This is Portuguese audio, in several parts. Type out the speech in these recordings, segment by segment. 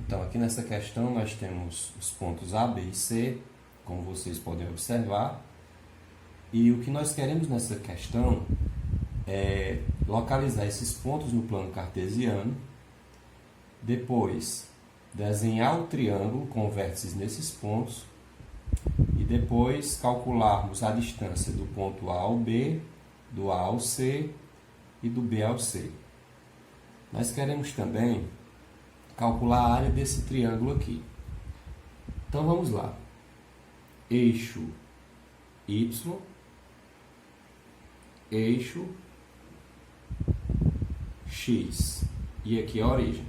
Então, aqui nessa questão nós temos os pontos A, B e C, como vocês podem observar. E o que nós queremos nessa questão é localizar esses pontos no plano cartesiano, depois desenhar o triângulo com vértices nesses pontos e depois calcularmos a distância do ponto A ao B, do A ao C e do B ao C. Nós queremos também calcular a área desse triângulo aqui. Então vamos lá. Eixo Y, eixo X. E aqui é a origem.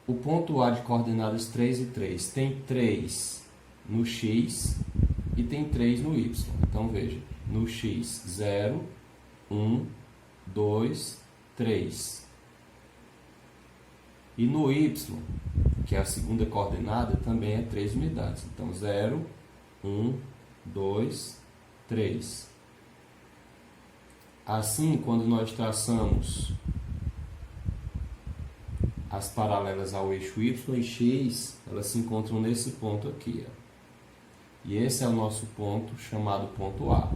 O ponto A de coordenadas 3 e 3 tem 3 no X e tem 3 no Y. Então veja, no X 0, 1, 2, 3. E no Y, que é a segunda coordenada, também é 3 unidades. Então 0, 1, 2, 3. Assim, quando nós traçamos as paralelas ao eixo Y e X, elas se encontram nesse ponto aqui. Ó. E esse é o nosso ponto, chamado ponto A.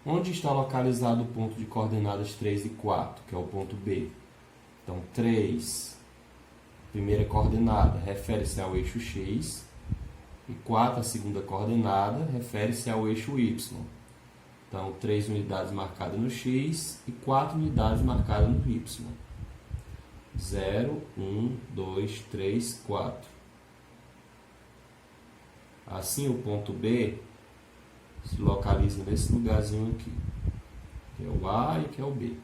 Onde está localizado o ponto de coordenadas 3 e 4, que é o ponto B? Então, 3, primeira coordenada, refere-se ao eixo X, e 4, a segunda coordenada, refere-se ao eixo Y. Então, 3 unidades marcadas no X e 4 unidades marcadas no Y. 0, 1, 2, 3, 4. Assim, o ponto B se localiza nesse lugarzinho aqui, que é o A e que é o B.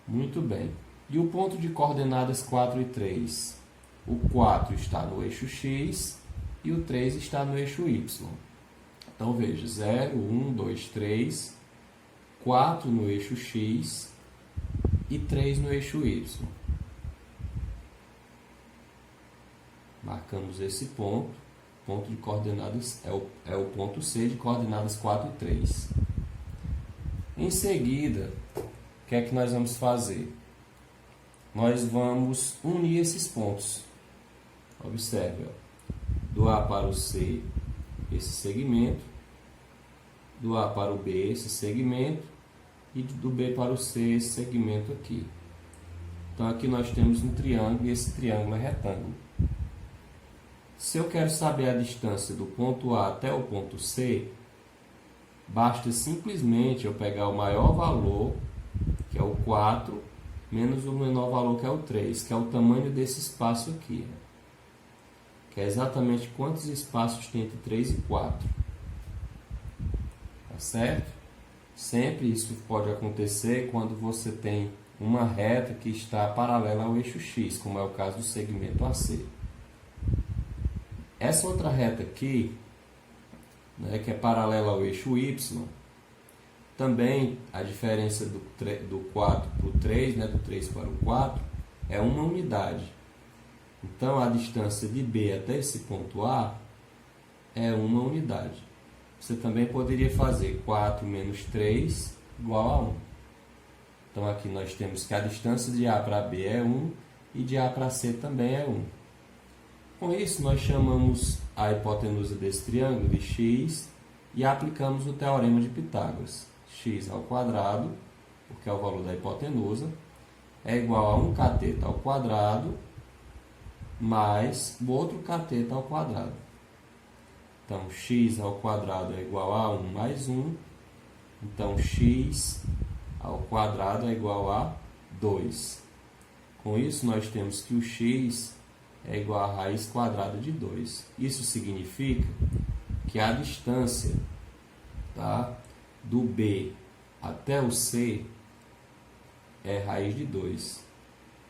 Muito bem. E o ponto de coordenadas 4 e 3? O 4 está no eixo X e o 3 está no eixo Y. Então, veja, 0, 1, 2, 3, 4 no eixo X e 3 no eixo Y. Marcamos esse ponto. Ponto de coordenadas é o ponto C de coordenadas 4 e 3. Em seguida, o que é que nós vamos fazer? Nós vamos unir esses pontos. Observe, ó. Do A para o C, esse segmento. Do A para o B, esse segmento. E do B para o C, esse segmento aqui. Então, aqui nós temos um triângulo e esse triângulo é retângulo. Se eu quero saber a distância do ponto A até o ponto C, basta simplesmente eu pegar o maior valor, que é o 4, menos o menor valor, que é o 3, que é o tamanho desse espaço aqui. Que é exatamente quantos espaços tem entre 3 e 4. Tá certo? Sempre isso pode acontecer quando você tem uma reta que está paralela ao eixo X, como é o caso do segmento AC. Essa outra reta aqui, né, que é paralela ao eixo Y, também a diferença do 4 para o 3, né, do 3 para o 4, é uma unidade. Então, a distância de B até esse ponto A é uma unidade. Você também poderia fazer 4 menos 3 igual a 1. Então, aqui nós temos que a distância de A para B é 1 e de A para C também é 1. Com isso, nós chamamos a hipotenusa desse triângulo de x e aplicamos o teorema de Pitágoras. X ao quadrado, porque é o valor da hipotenusa, é igual a 1 cateto ao quadrado mais o outro cateto ao quadrado. Então, x ao quadrado é igual a 1 mais 1. Então, x ao quadrado é igual a 2. Com isso, nós temos que o x é igual a raiz quadrada de 2. Isso significa que a distância, tá, do B até o C é raiz de 2.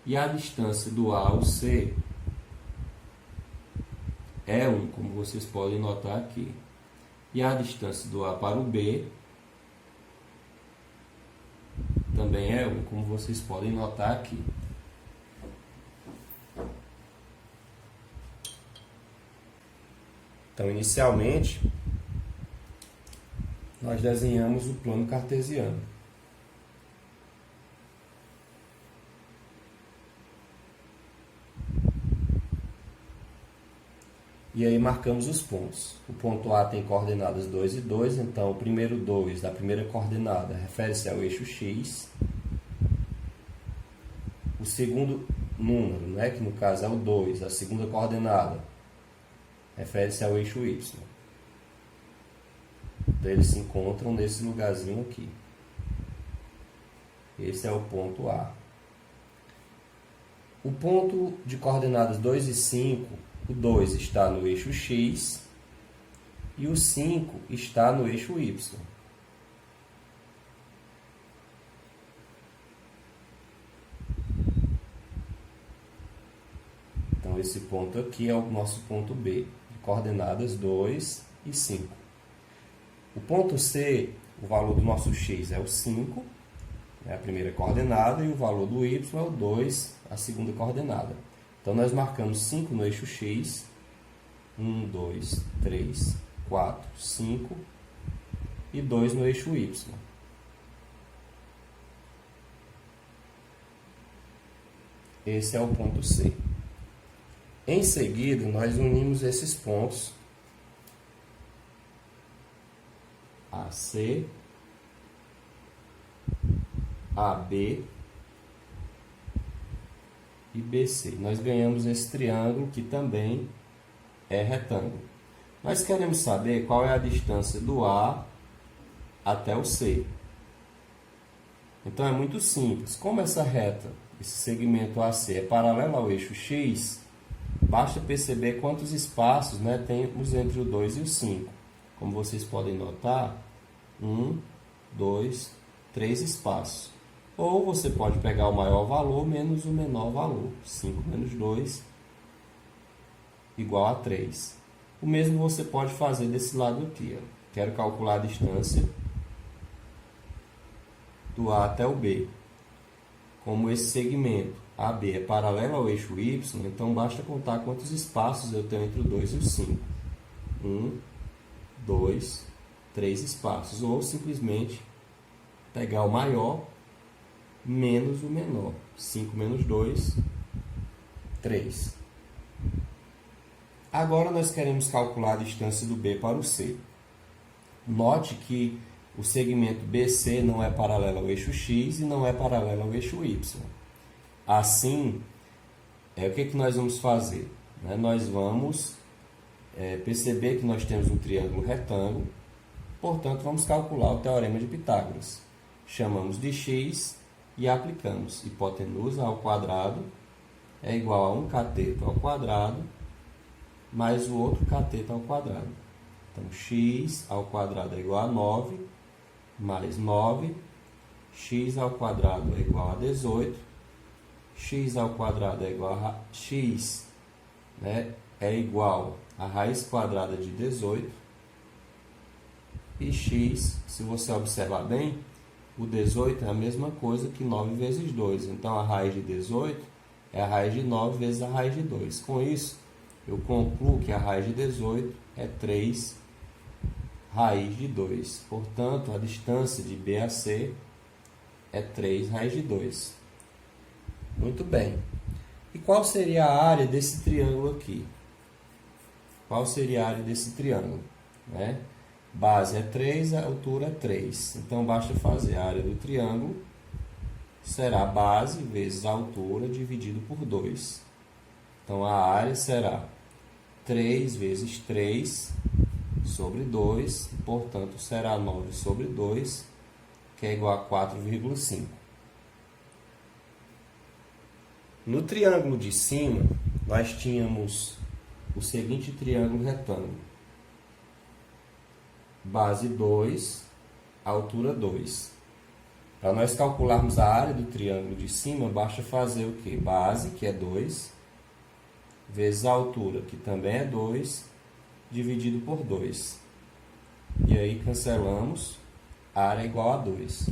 E a distância do A ao C é 1, como vocês podem notar aqui. E a distância do A para o B também é 1, como vocês podem notar aqui. Então, inicialmente, nós desenhamos o plano cartesiano. E aí marcamos os pontos. O ponto A tem coordenadas 2 e 2, então o primeiro 2 da primeira coordenada refere-se ao eixo X. O segundo número, né, que no caso é o 2, a segunda coordenada, refere-se ao eixo Y. Então eles se encontram nesse lugarzinho aqui. Esse é o ponto A. O ponto de coordenadas 2 e 5, o 2 está no eixo X e o 5 está no eixo Y. Então, esse ponto aqui é o nosso ponto B, de coordenadas 2 e 5. O ponto C, o valor do nosso X é o 5, é a primeira coordenada, e o valor do Y é o 2, a segunda coordenada. Então, nós marcamos 5 no eixo X, 1, 2, 3, 4, 5, e 2 no eixo Y. Esse é o ponto C. Em seguida, nós unimos esses pontos AC, AB e BC. Nós ganhamos esse triângulo que também é retângulo. Nós queremos saber qual é a distância do A até o C. Então é muito simples. Como essa reta, esse segmento AC é paralelo ao eixo X, basta perceber quantos espaços, né, temos entre o 2 e o 5. Como vocês podem notar, 1, 2, 3 espaços. Ou você pode pegar o maior valor menos o menor valor. 5 menos 2 igual a 3. O mesmo você pode fazer desse lado aqui. Ó. Quero calcular a distância do A até o B. Como esse segmento AB é paralelo ao eixo Y, então basta contar quantos espaços eu tenho entre o 2 e o 5. 1, 2, 3 espaços. Ou simplesmente pegar o maior menos o menor. 5 menos 2, 3. Agora nós queremos calcular a distância do B para o C. Note que o segmento BC não é paralelo ao eixo X e não é paralelo ao eixo Y. Assim, o que nós vamos fazer? Nós vamos perceber que nós temos um triângulo retângulo, portanto, vamos calcular o teorema de Pitágoras. Chamamos de x e aplicamos. Hipotenusa ao quadrado é igual a 1 cateto ao quadrado mais o outro cateto ao quadrado. Então, x ao quadrado é igual a 9, mais 9, x ao quadrado é igual a 18, x ao quadrado é igual a x, né, é igual a raiz quadrada de 18, e x, se você observar bem, o 18 é a mesma coisa que 9 vezes 2. Então, a raiz de 18 é a raiz de 9 vezes a raiz de 2. Com isso, eu concluo que a raiz de 18 é 3 raiz de 2. Portanto, a distância de B a C é 3 raiz de 2. Muito bem. E qual seria a área desse triângulo aqui? Qual seria a área desse triângulo? Base é 3, a altura é 3. Então, basta fazer a área do triângulo. Será a base vezes a altura dividido por 2. Então, a área será 3 vezes 3 sobre 2. Portanto, será 9 sobre 2, que é igual a 4,5. No triângulo de cima, nós tínhamos o seguinte triângulo retângulo. Base 2, altura 2. Para nós calcularmos a área do triângulo de cima, basta fazer o quê? Base, que é 2, vezes a altura, que também é 2, dividido por 2. E aí cancelamos, a área é igual a 2.